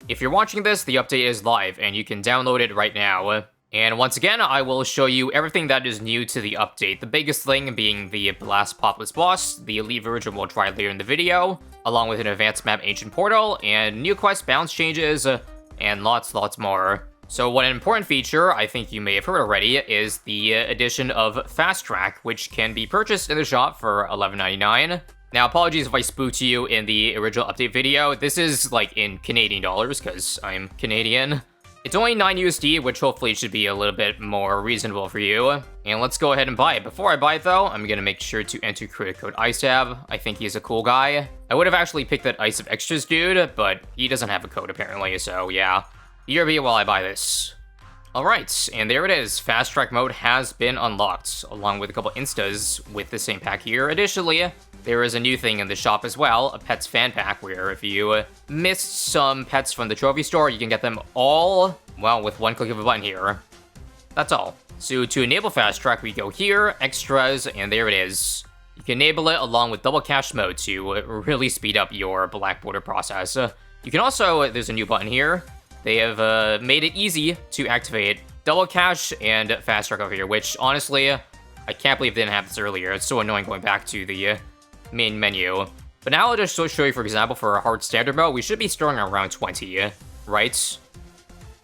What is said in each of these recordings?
If you're watching this, the update is live, and you can download it right now. And once again, I will show you everything that is new to the update. The biggest thing being the Blastapopoulos boss, the Elite version we'll try later in the video, along with an advanced map Ancient Portal, and new quest balance changes, and lots more. So one important feature, I think you may have heard already, is the addition of Fast Track, which can be purchased in the shop for $11.99. Now, apologies if I spooked you in the original update video. This is, like, in Canadian dollars, because I'm Canadian. It's only 9 USD, which hopefully should be a little bit more reasonable for you. And let's go ahead and buy it. Before I buy it, though, I'm gonna make sure to enter creator code ISAB. I think he's a cool guy. I would have actually picked that ISAB Extras dude, but he doesn't have a code, apparently, so yeah. BRB while I buy this. Alright, and there it is. Fast Track mode has been unlocked, along with a couple instas with the same pack here. Additionally, there is a new thing in the shop as well, a Pets Fan Pack, where if you missed some pets from the trophy store, you can get them all, well, with one click of a button here. That's all. So to enable Fast Track, we go here, Extras, and there it is. You can enable it along with Double Cash mode to really speed up your Black Border process. You can also, there's a new button here. They have made it easy to activate Double Cash and Fast Track over here, which, honestly, I can't believe they didn't have this earlier. It's so annoying going back to the main menu. But now I'll just show you, for example, for a hard standard mode, we should be starting around 20, right?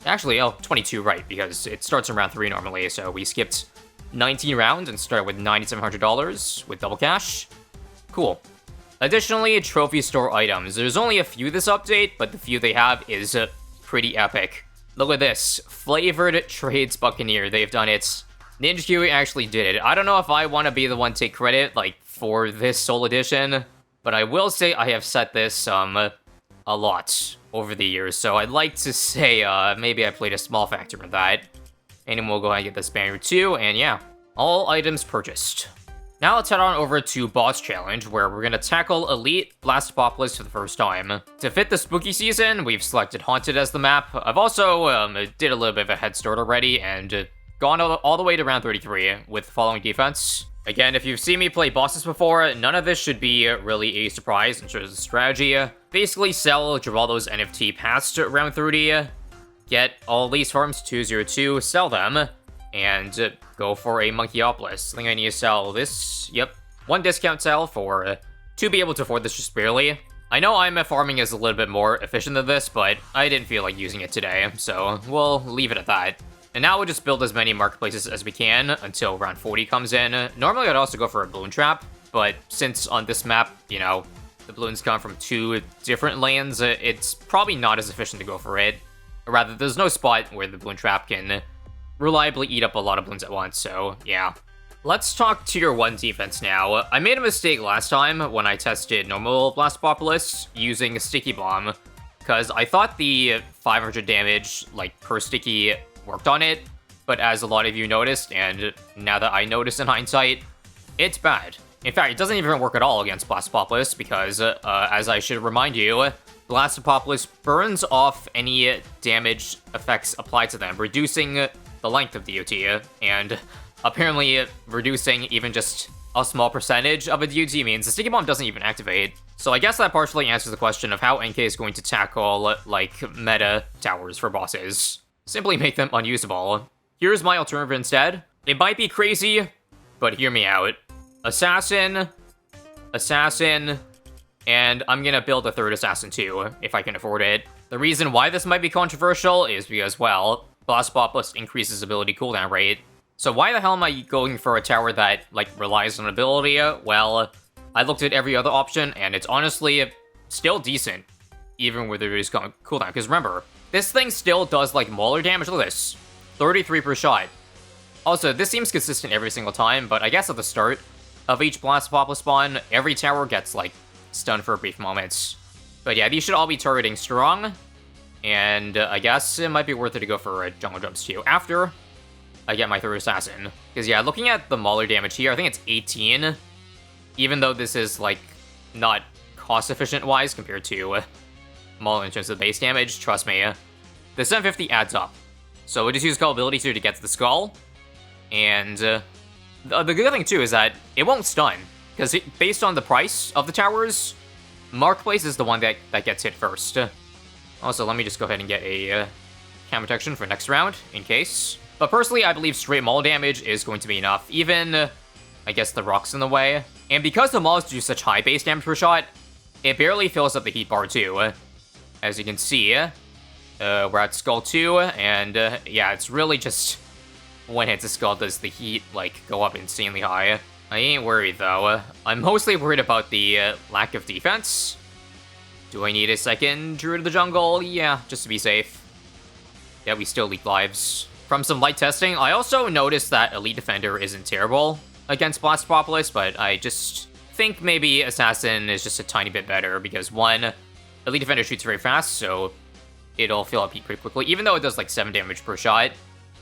Actually, 22, right, because it starts around 3 normally, so we skipped 19 rounds and started with $9,700 with Double Cash. Cool. Additionally, trophy store items. There's only a few this update, but the few they have is pretty epic. Look at this. Flavored Trades Buccaneer. They've done it. Ninja Kiwi actually did it. I don't know if I want to be the one to take credit, like, for this Soul Edition, but I will say I have set this a lot over the years, so I'd like to say maybe I played a small factor in that. And then we'll go ahead and get this banner too, and yeah, all items purchased. Now let's head on over to Boss Challenge, where we're gonna tackle Elite Blastapopoulos for the first time. To fit the spooky season, we've selected Haunted as the map. I've also did a little bit of a head start already, and gone all the way to round 33 with the following defense. Again, if you've seen me play bosses before, none of this should be really a surprise in terms of strategy. Basically sell Geraldo's NFT past round 30, get all these farms 202, sell them, and go for a Monkeyopoulos. I think I need to sell this, yep. 1 discount sell to be able to afford this just barely. I know IMF farming is a little bit more efficient than this, but I didn't feel like using it today, so we'll leave it at that. And now we'll just build as many marketplaces as we can until round 40 comes in. Normally I'd also go for a balloon trap, but since on this map, you know, the balloons come from 2 different lanes, it's probably not as efficient to go for it. Or rather, there's no spot where the balloon trap can reliably eat up a lot of balloons at once, so yeah. Let's talk tier 1 defense now. I made a mistake last time when I tested normal Blastapopoulos using a sticky bomb, because I thought the 500 damage, like, per sticky worked on it, but as a lot of you noticed, and now that I notice in hindsight, it's bad. In fact, it doesn't even work at all against Blastapopoulos, because, as I should remind you, Blastapopoulos burns off any damage effects applied to them, reducing the length of DOT, and apparently reducing even just a small percentage of a DOT means the Sticky Bomb doesn't even activate. So I guess that partially answers the question of how NK is going to tackle, like, meta towers for bosses. Simply make them unusable. Here's my alternative instead. It might be crazy, but hear me out. Assassin, and I'm gonna build a 3rd Assassin too, if I can afford it. The reason why this might be controversial is because, well, Blastapopoulos increases ability cooldown rate. So why the hell am I going for a tower that, like, relies on ability? Well, I looked at every other option, and it's honestly still decent, even with the reduced cooldown. Because remember, this thing still does, like, mauler damage. Look at this. 33 per shot. Also, this seems consistent every single time, but I guess at the start of each Blastapopoulos spawn, every tower gets, like, stunned for brief moments. But yeah, these should all be targeting strong, and I guess it might be worth it to go for a Jungle Jumps too after I get my 3rd Assassin. Because yeah, looking at the mauler damage here, I think it's 18, even though this is, like, not cost-efficient-wise compared to Mauler in terms of base damage. Trust me, the 750 adds up. So we just use Skull ability to get to the Skull, and the good thing too is that it won't stun, because based on the price of the towers, Marketplace is the one that gets hit first. Also, let me just go ahead and get a cam protection for next round, in case. But personally, I believe straight maul damage is going to be enough. Even, I guess the rock's in the way. And because the mauls do such high base damage per shot, it barely fills up the heat bar too. As you can see, we're at Skull 2, and yeah, it's really just when hits a skull does the heat, like, go up insanely high. I ain't worried, though. I'm mostly worried about the lack of defense. Do I need a second Druid of the Jungle? Yeah, just to be safe. Yeah, we still leak lives. From some light testing, I also noticed that Elite Defender isn't terrible against Blastapopoulos, but I just think maybe Assassin is just a tiny bit better, because one, Elite Defender shoots very fast, so it'll fill up heat pretty quickly, even though it does like 7 damage per shot.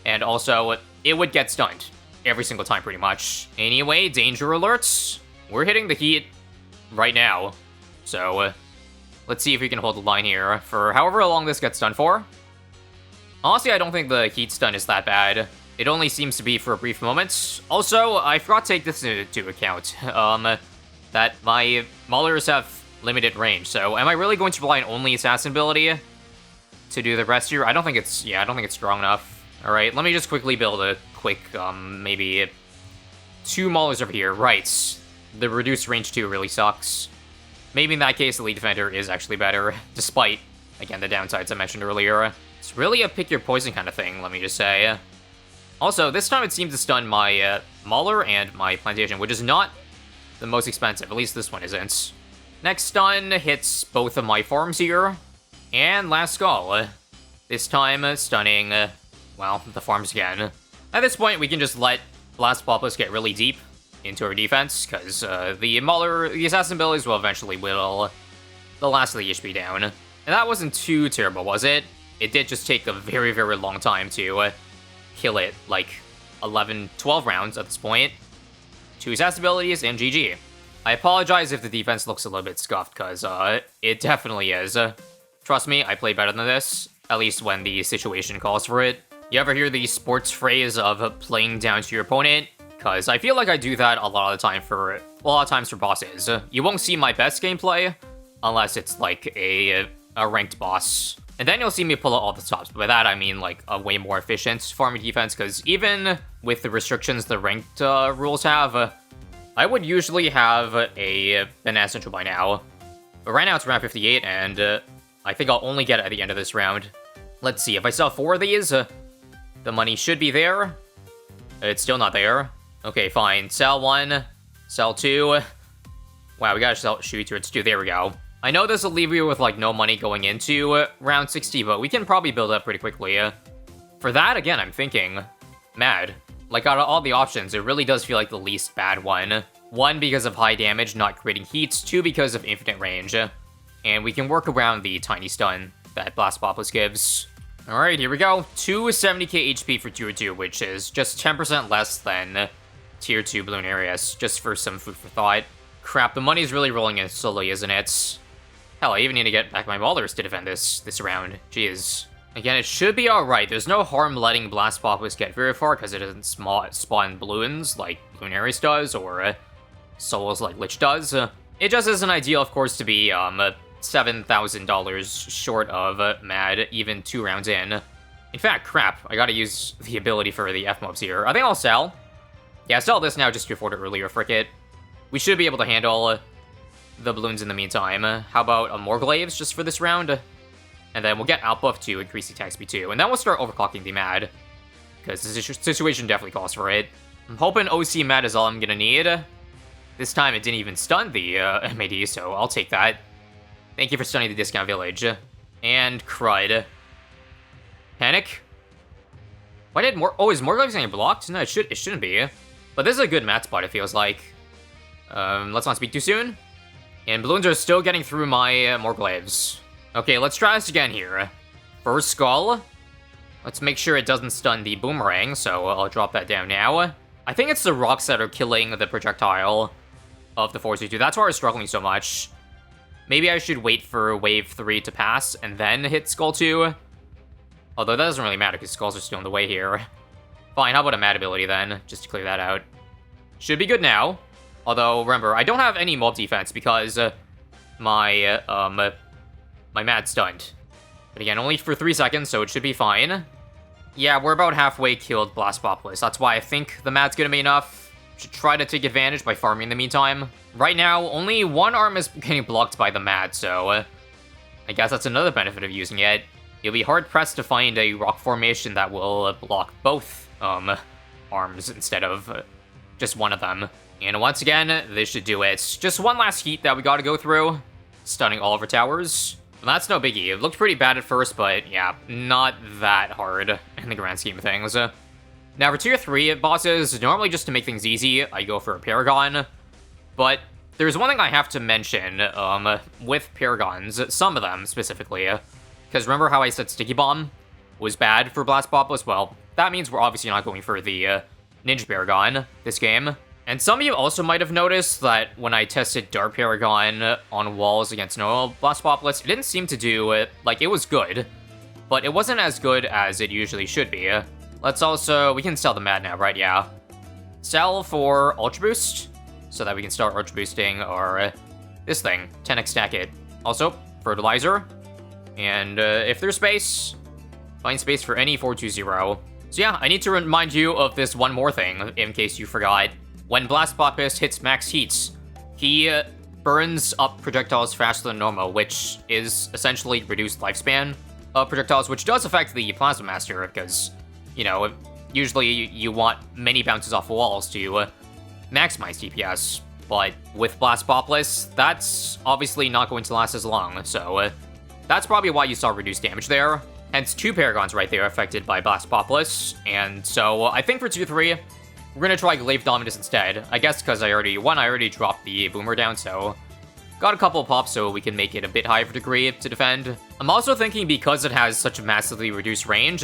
And also, it would get stunned every single time, pretty much. Anyway, danger alerts. We're hitting the heat right now. So, let's see if we can hold the line here for however long this gets done for. Honestly, I don't think the heat stun is that bad. It only seems to be for a brief moment. Also, I forgot to take this into account. That my Maulers have limited range, so am I really going to rely on only Assassin ability to do the rest here? I don't think it's strong enough. Alright, let me just quickly build a quick, maybe 2 Maulers over here. Right, the reduced range 2 really sucks. Maybe in that case, Elite Defender is actually better, despite, again, the downsides I mentioned earlier. It's really a pick your poison kind of thing, let me just say. Also, this time it seems to stun my Mauler and my Plantation, which is not the most expensive, at least this one isn't. Next stun hits both of my farms here, and last skull. This time, stunning, well, the farms again. At this point, we can just let Blastapopoulos get really deep into our defense, because the Assassin abilities will eventually whittle the last of the HP down. And that wasn't too terrible, was it? It did just take a very, very long time to kill it, like 11, 12 rounds at this point. 2 Assassin abilities, and GG. I apologize if the defense looks a little bit scuffed, because it definitely is. Trust me, I play better than this, at least when the situation calls for it. You ever hear the sports phrase of playing down to your opponent? Because I feel like I do that a lot of times for bosses. You won't see my best gameplay unless it's like a ranked boss. And then you'll see me pull out all the stops. But by that, I mean like a way more efficient farming defense, because even with the restrictions the ranked rules have, I would usually have a Banana Central by now. But right now it's round 58, and I think I'll only get it at the end of this round. Let's see, if I sell 4 of these, the money should be there. It's still not there. Okay, fine. Sell 1, sell 2. Wow, we gotta shoot towards 2. There we go. I know this will leave you with, like, no money going into round 60, but we can probably build up pretty quickly. For that, again, I'm thinking Mad. Like, out of all the options, it really does feel like the least bad one. 1, because of high damage, not creating heats. 2, because of infinite range. And we can work around the tiny stun that Blastapopoulos gives. Alright, here we go. 270k HP for Tier 2, which is just 10% less than Tier 2 Bloon Arius, just for some food for thought. Crap, the money's really rolling in slowly, isn't it? Hell, I even need to get back my Maulers to defend this round. Jeez. Again, it should be alright. There's no harm letting Blastapopoulos get very far, because it doesn't spawn balloons like Bloon Arius does, or souls like Lich does. It just isn't ideal, of course, to be $7,000 short of Mad, even 2 rounds in. In fact, crap, I gotta use the ability for the F-mobs here. I think I'll sell. Yeah, sell this now just to afford it earlier, frick it. We should be able to handle the balloons in the meantime. How about a Morglaives just for this round? And then we'll get outbuff to increase the attack speed too. And then we'll start overclocking the Mad, because the situation definitely calls for it. I'm hoping OC Mad is all I'm gonna need. This time it didn't even stun the MAD, so I'll take that. Thank you for stunning the discount village. And crud. Panic? Why did is Morglaives getting blocked? No, it shouldn't be. But this is a good mat spot, it feels like. Let's not speak too soon. And balloons are still getting through my Morglaives. Okay, let's try this again here. First skull. Let's make sure it doesn't stun the boomerang, so I'll drop that down now. I think it's the rocks that are killing the projectile of the 4-2. That's why we're struggling so much. Maybe I should wait for wave 3 to pass and then hit skull 2. Although that doesn't really matter because skulls are still in the way here. Fine, how about a Mad ability then, just to clear that out. Should be good now. Although, remember, I don't have any mob defense because my Mad stunned. But again, only for 3 seconds, so it should be fine. Yeah, we're about halfway killed Blastapopoulos. That's why I think the mat's gonna be enough. Should try to take advantage by farming in the meantime. Right now, only one arm is getting blocked by the mat, so I guess that's another benefit of using it. You'll be hard-pressed to find a rock formation that will block both arms instead of just one of them. And once again, this should do it. Just one last heat that we gotta go through. Stunning all of our towers. Well, that's no biggie. It looked pretty bad at first, but yeah, not that hard in the grand scheme of things. Now for tier 3 bosses, normally just to make things easy, I go for a Paragon. But there's one thing I have to mention with Paragons, some of them specifically. Because remember how I said Sticky Bomb was bad for Blastapopoulos? Well, that means we're obviously not going for the Ninja Paragon this game. And some of you also might have noticed that when I tested Dart Paragon on walls against normal Blastapopoulos, it didn't seem to do it. Like, it was good, but it wasn't as good as it usually should be. Let's also, we can sell the Mad now, right? Yeah. Sell for Ultra Boost, so that we can start Ultra Boosting our, this thing, 10x stack it. Also, Fertilizer. And if there's space, find space for any 420. So yeah, I need to remind you of this one more thing, in case you forgot. When Blastapopoulos hits max heats, he burns up projectiles faster than normal, which is essentially reduced lifespan of projectiles, which does affect the Plasma Master, because, you know, usually you want many bounces off walls to maximize DPS. But with Blastapopoulos, that's obviously not going to last as long, so that's probably why you saw reduced damage there. Hence, 2 Paragons right there affected by Blastapopoulos. And so I think for 2-3, we're gonna try Glaive Dominus instead. I guess because I already dropped the Boomer down, so got a couple of pops so we can make it a bit higher degree to defend. I'm also thinking because it has such a massively reduced range,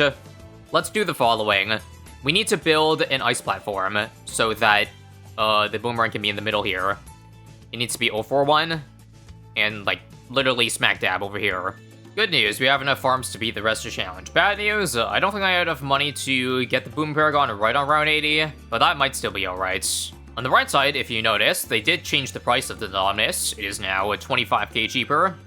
let's do the following. We need to build an ice platform so that the Boomerang can be in the middle here. It needs to be 041 and like literally smack dab over here. Good news, we have enough farms to beat the rest of the challenge. Bad news, I don't think I have enough money to get the Boom Paragon right on round 80, but that might still be alright. On the right side, if you notice, they did change the price of the Dominus. It is now 25k cheaper.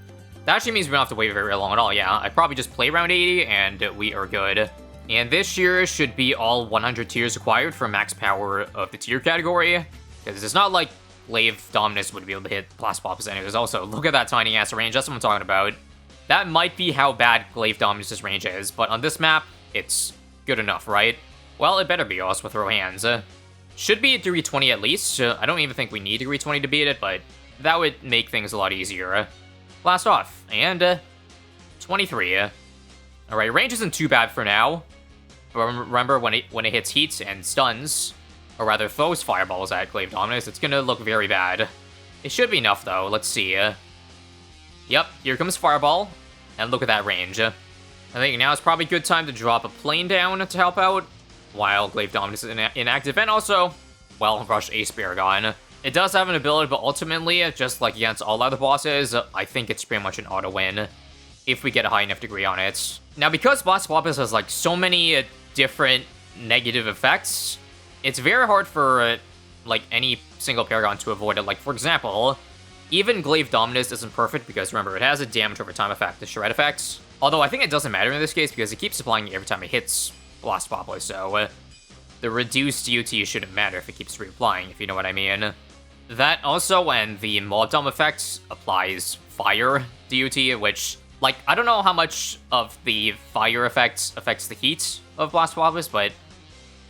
That actually means we don't have to wait very long at all, yeah. I probably just play round 80, and we are good. And this year should be all 100 tiers acquired for max power of the tier category, because it's not like Glaive Dominus would be able to hit Blastapopoulos anyways. Also, look at that tiny ass range, that's what I'm talking about. That might be how bad Glaive Dominus' range is, but on this map, it's good enough, right? Well, it better be, or else we'll throw hands. Should be a degree 20 at least. I don't even think we need degree 20 to beat it, but that would make things a lot easier. Blast off, and 23. Alright, range isn't too bad for now. But remember, when it hits heats and stuns, or rather throws fireballs at Glaive Dominus, it's gonna look very bad. It should be enough, though. Let's see. Yep, here comes Fireball. And look at that range. I think now is probably a good time to drop a plane down to help out, while Glaive Dominus is inactive, and also, well, rush Ace Paragon. It does have an ability, but ultimately, just like against all other bosses, I think it's pretty much an auto-win, if we get a high enough degree on it. Now, because Blastapopoulos has, like, so many different negative effects, it's very hard for, like, any single Paragon to avoid it. Like, for example, even Glaive Dominus isn't perfect because, remember, it has a damage over time effect, the Shred effect. Although I think it doesn't matter in this case because it keeps applying it every time it hits Blastapopoulos, so the reduced DUT shouldn't matter if it keeps reapplying, if you know what I mean. That also when the Molotov effect applies Fire DUT, which, like, I don't know how much of the Fire effect affects the heat of Blastapopoulos, but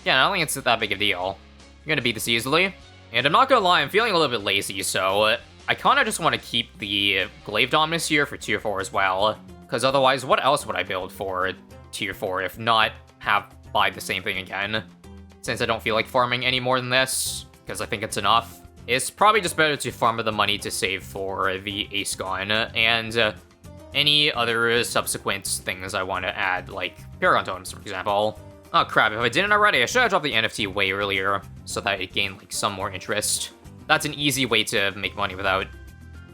yeah, I don't think it's that big of a deal. You're gonna beat this easily. And I'm not gonna lie, I'm feeling a little bit lazy, so I kinda just want to keep the Glaive Dominus here for tier 4 as well. Because otherwise, what else would I build for tier 4 if not buy the same thing again? Since I don't feel like farming any more than this, because I think it's enough. It's probably just better to farm the money to save for the Ace Gun, and any other subsequent things I want to add, like Paragon Totems, for example. Oh crap, if I didn't already, I should have dropped the NFT way earlier, so that it gained, like, some more interest. That's an easy way to make money without,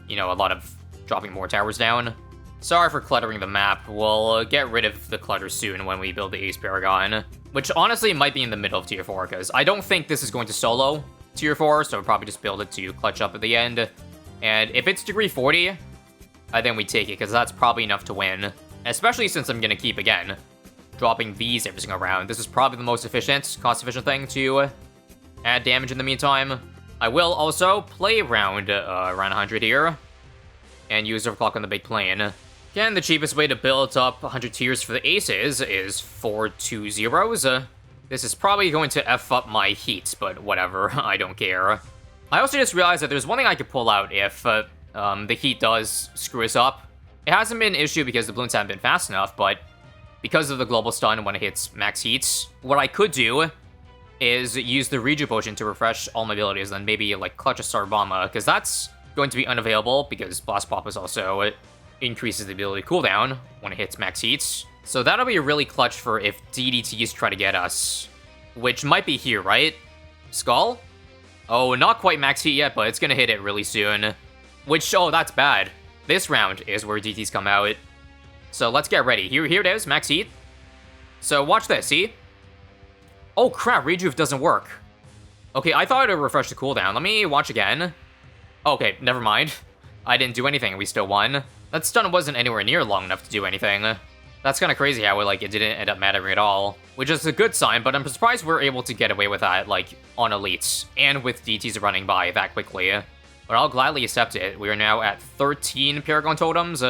you know, a lot of dropping more towers down. Sorry for cluttering the map. We'll get rid of the clutter soon when we build the Ace Paragon, which honestly might be in the middle of tier 4, because I don't think this is going to solo tier 4, so we'll probably just build it to clutch up at the end. And if it's degree 40, then we take it, because that's probably enough to win. Especially since I'm gonna keep, again, dropping these every single round. This is probably the most efficient, cost-efficient thing to add damage in the meantime. I will also play around 100 here, and use Overclock on the big plane. Again, the cheapest way to build up 100 tiers for the aces is 4 2 zeros. This is probably going to F up my heat, but whatever, I don't care. I also just realized that there's one thing I could pull out if the heat does screw us up. It hasn't been an issue because the balloons haven't been fast enough, but because of the global stun when it hits max heats, what I could do is use the Reju potion to refresh all my abilities, and maybe like clutch a Star Bomba, because that's going to be unavailable because Blastapopoulos also increases the ability cooldown when it hits max heats. So that'll be really clutch for if DDTs try to get us, which might be here, right? Skull? Oh, not quite max heat yet, but it's gonna hit it really soon. Which, oh, that's bad. This round is where DTs come out. So let's get ready. Here it is, max heat. So watch this, see? Oh crap, Rejuve doesn't work. Okay, I thought it would refresh the cooldown. Let me watch again. Okay, never mind. I didn't do anything, we still won. That stun wasn't anywhere near long enough to do anything. That's kind of crazy how it didn't end up mattering at all. Which is a good sign, but I'm surprised we're able to get away with that, on elites. And with DTs running by that quickly. But I'll gladly accept it. We are now at 13 Paragon Totems.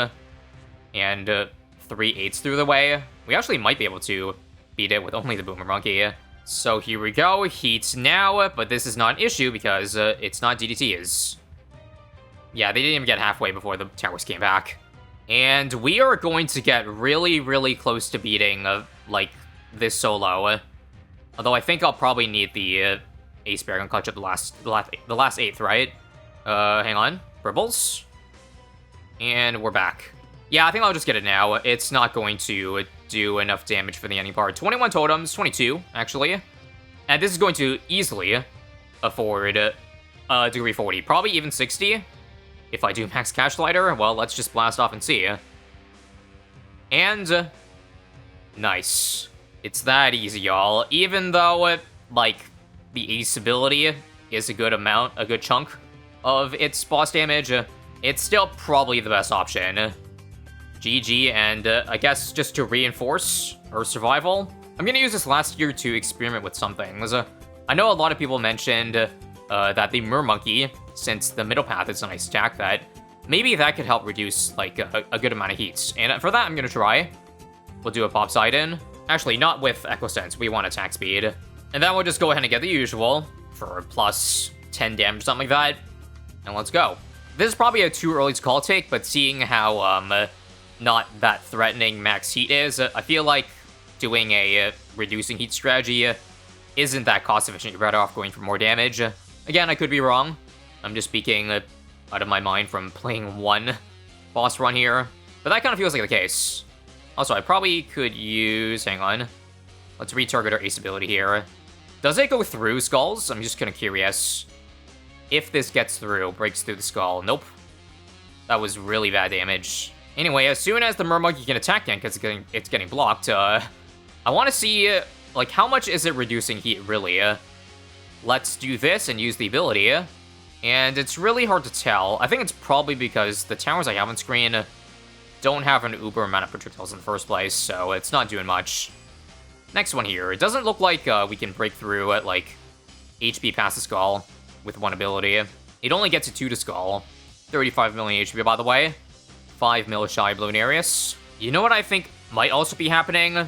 And 3 8s through the way. We actually might be able to beat it with only the Boomer Monkey. So here we go, heat now, but this is not an issue because it's not DDTs. Yeah, they didn't even get halfway before the towers came back. And we are going to get really, really close to beating, this solo. Although I think I'll probably need the Ace Paragon clutch up the last eighth, right? Hang on. Bribbles. And we're back. Yeah, I think I'll just get it now. It's not going to do enough damage for the ending part. 21 totems, 22, actually. And this is going to easily afford degree 40. Probably even 60. If I do max Cash Lighter, well, let's just blast off and see. And nice. It's that easy, y'all. Even though, the Ace ability is a good chunk of its boss damage, it's still probably the best option. GG, and I guess just to reinforce our survival, I'm gonna use this last year to experiment with some things. I know a lot of people mentioned that the Mer Monkey, since the middle path is a nice stack, that maybe that could help reduce, a good amount of heats. And for that, I'm gonna try. We'll do a Pop Sidon. Actually, not with Echo Sense, we want attack speed. And then we'll just go ahead and get the usual for plus 10 damage, something like that. And let's go. This is probably a too early to call take, but seeing how, not that threatening max heat is, I feel like doing a reducing heat strategy isn't that cost efficient. You're better off going for more damage. Again, I could be wrong. I'm just speaking out of my mind from playing one boss run here, but that kind of feels like the case. Also, I probably could use... hang on. Let's retarget our Ace ability here. Does it go through skulls? I'm just kind of curious. If this gets through, breaks through the skull. Nope. That was really bad damage. Anyway, as soon as the Mer Monkey can attack again, because it's getting blocked, I want to see, how much is it reducing heat, really? Let's do this and use the ability. And it's really hard to tell. I think it's probably because the towers I have on screen don't have an uber amount of projectiles in the first place, so it's not doing much. Next one here. It doesn't look like we can break through at, HP past the skull with one ability. It only gets a 2 to skull. 35 million HP, by the way. 5 mil shy Bloonarius. You know what I think might also be happening?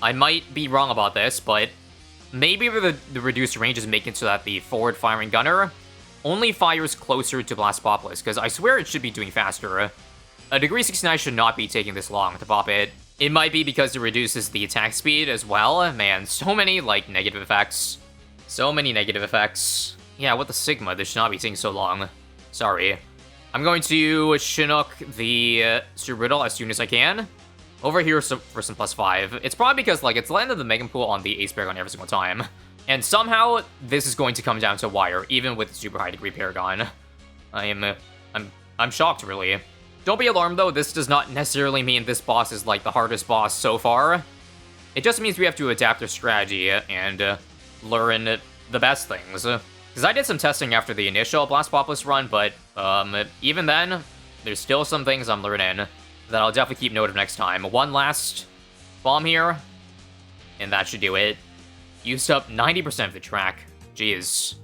I might be wrong about this, but maybe the reduced range is making so that the forward-firing gunner only fires closer to Blastapopoulos, because I swear it should be doing faster. A degree 69 should not be taking this long to pop it. It might be because it reduces the attack speed as well. Man, so many, negative effects. So many negative effects. Yeah, what the Sigma? This should not be taking so long. Sorry. I'm going to Chinook the Super Riddle as soon as I can. Over here for some plus 5. It's probably because, it's landed the Mega Pool on the Ace Paragon every single time. And somehow, this is going to come down to wire, even with super high degree Paragon. I'm shocked, really. Don't be alarmed, though. This does not necessarily mean this boss is, the hardest boss so far. It just means we have to adapt our strategy and learn the best things. Because I did some testing after the initial Blastapopoulos run, but even then, there's still some things I'm learning. that I'll definitely keep note of next time. One last bomb here, and that should do it. Used up 90% of the track. Jeez.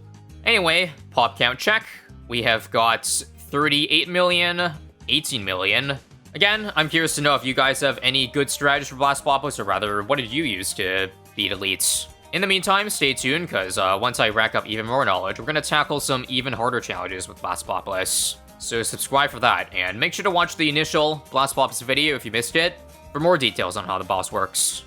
Anyway, pop count check. We have got 38 million, 18 million. Again, I'm curious to know if you guys have any good strategies for Blastapopoulos, or rather, what did you use to beat elites? In the meantime, stay tuned, because once I rack up even more knowledge, we're going to tackle some even harder challenges with Blastapopoulos. So subscribe for that, and make sure to watch the initial Blastapopoulos video if you missed it, for more details on how the boss works.